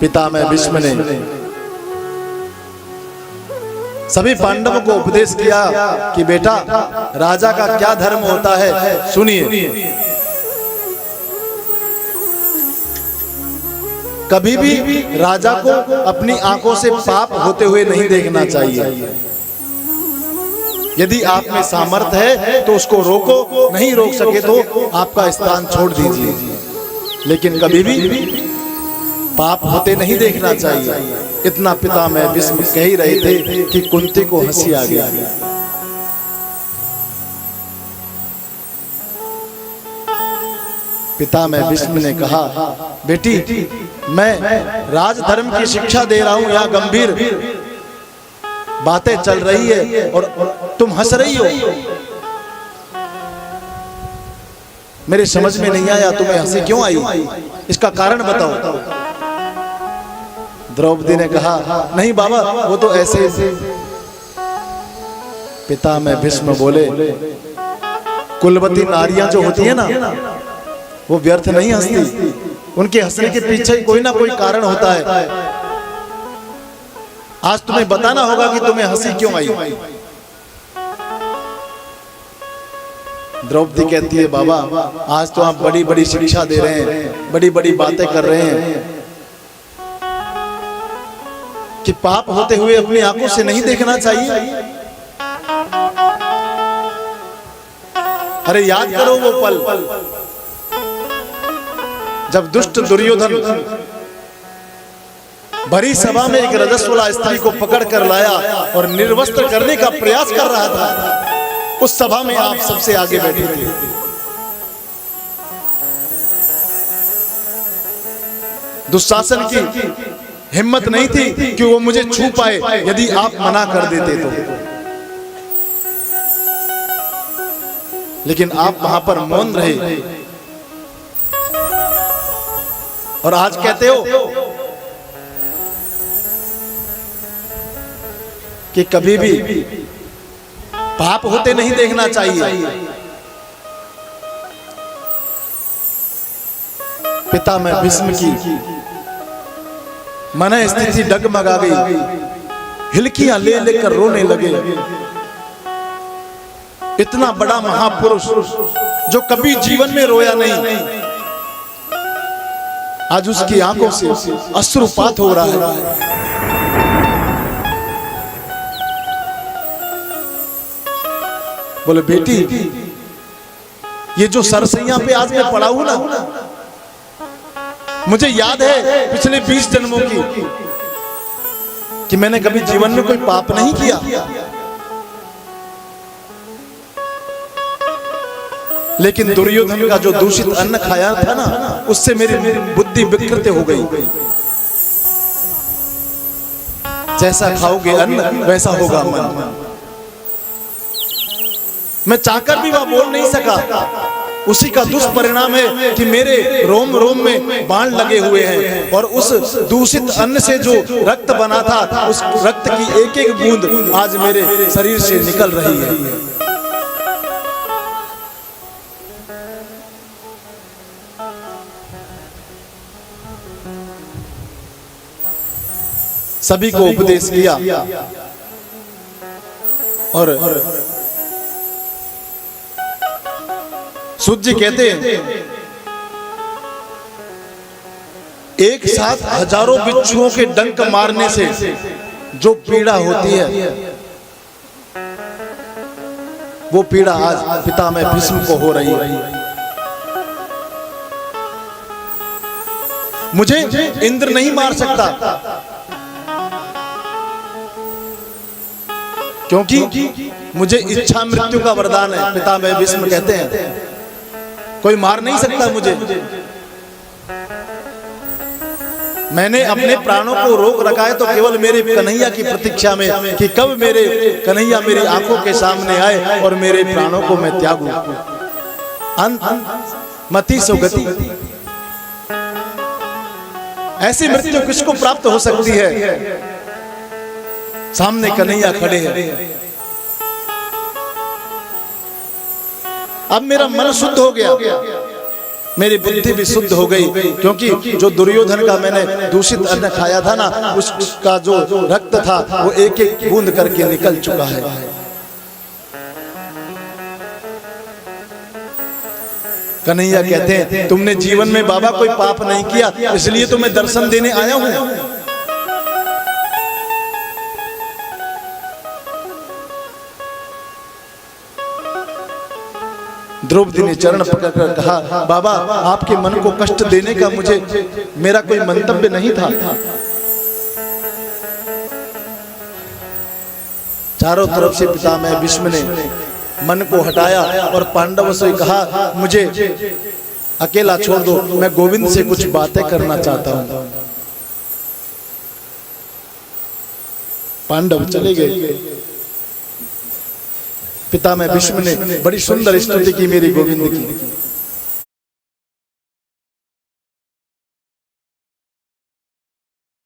पितामह भीष्म ने सभी पांडवों को उपदेश किया कि बेटा राजा का क्या धर्म होता है सुनिए। कभी भी राजा को अपनी आंखों से पाप होते हुए नहीं देखना चाहिए। यदि आप में सामर्थ्य है तो उसको रोको, नहीं रोक सके तो आपका स्थान छोड़ दीजिए, लेकिन कभी भी पाप होते नहीं देखना चाहिए। इतना पितामह भीष्म कह ही रहे थे कि कुंती को हंसी आ गया। पितामह भीष्म ने कहा, बेटी मैं राजधर्म की शिक्षा दे रहा हूं, यहाँ गंभीर बातें चल रही है और तुम हंस रही हो। मेरे समझ में नहीं आया तुम्हें हंसी क्यों आई, इसका कारण बताओ। द्रौपदी ने कहा, नहीं बाबा वो तो ऐसे। पितामह भीष्म बोले, कुलवती नारियां जो होती है ना वो व्यर्थ नहीं हंसती, उनके हंसने के पीछे कोई ना कोई कारण होता है। आज तुम्हें बताना होगा कि तुम्हें हंसी क्यों आई। द्रौपदी कहती है, बाबा आज तो आप बड़ी बड़ी शिक्षा दे रहे हैं, बड़ी बड़ी बातें कर रहे हैं कि पाप होते हुए अपनी आंखों से नहीं देखना चाहिए। अरे याद करो वो पल जब दुष्ट दुर्योधन भरी सभा में एक रजस्वला स्त्री को पकड़ कर लाया और निर्वस्त्र करने का प्रयास कर रहा था। उस सभा में आप सबसे आगे बैठे थे। दुशासन की हिम्मत नहीं थी कि वो मुझे छू पाए, यदि आप मना कर देते तो। लेकिन आप वहां पर मौन रहे और आज कहते हो कि कभी भी पाप होते नहीं देखना चाहिए। पितामह भीष्म की मन स्थिति डगमगा गई, हिलकियां ले लेकर रोने लगे। इतना बड़ा महापुरुष जो कभी जीवन में रोया नहीं, आज उसकी आंखों से अश्रुपात हो रहा है। बोले, बेटी ये जो सरसैया पे आज मैं पड़ा हूं ना, मुझे याद है पिछले 20 जन्मों की कि मैंने कभी जीवन में कोई पाप नहीं किया। लेकिन दुर्योधन का जो दूषित अन्न खाया था ना, उससे मेरी बुद्धि विकृत हो गई। जैसा खाओगे अन्न वैसा होगा मन। मैं चाहकर भी वह बोल नहीं सका। उसी का दुष्परिणाम है कि मेरे रोम रोम में बाण लगे हुए हैं और उस दूषित अन्न से जो रक्त बना था, उस रक्त की एक एक बूंद आज मेरे शरीर से निकल रही है। सभी को उपदेश किया और सूत जी कहते हैं, एक साथ हजारों बिच्छुओं के डंक मारने से जो पीड़ा होती है, वो पीड़ा आज पितामह भीष्म को हो रही है। मुझे इंद्र नहीं मार सकता, क्योंकि मुझे इच्छा मृत्यु का वरदान है। पितामह भीष्म कहते हैं, कोई मार नहीं सकता मुझे। मैंने अपने प्राणों को रोक रखा है तो केवल मेरे कन्हैया की प्रतीक्षा में कि कब मेरे कन्हैया मेरी आंखों के सामने आए और मेरे प्राणों को मैं त्यागूं। अंत मति सो गति। ऐसी मृत्यु किसको प्राप्त हो सकती है? सामने कन्हैया खड़े हैं। अब मेरा मन शुद्ध हो गया। मेरी बुद्धि भी शुद्ध हो गई, क्योंकि जो दुर्योधन का मैंने दूषित अन्न खाया था ना, उसका जो रक्त था वो एक एक बूंद करके निकल चुका है। कन्हैया कहते हैं तुमने जीवन में बाबा कोई पाप नहीं किया, इसलिए तो मैं दर्शन देने आया हूं। द्रौपदी ने चरण पकड़कर कहा, बाबा आपके मन को कष्ट देने का मेरा कोई मंतव्य नहीं था। चारों तरफ से पितामह भीष्म ने मन को हटाया और पांडवों से कहा, मुझे अकेला छोड़ दो, मैं गोविंद से कुछ बातें करना चाहता हूं। पांडव चले गए। पितामह भीष्म ने बड़ी सुंदर स्तुति की मेरी गोविंद की।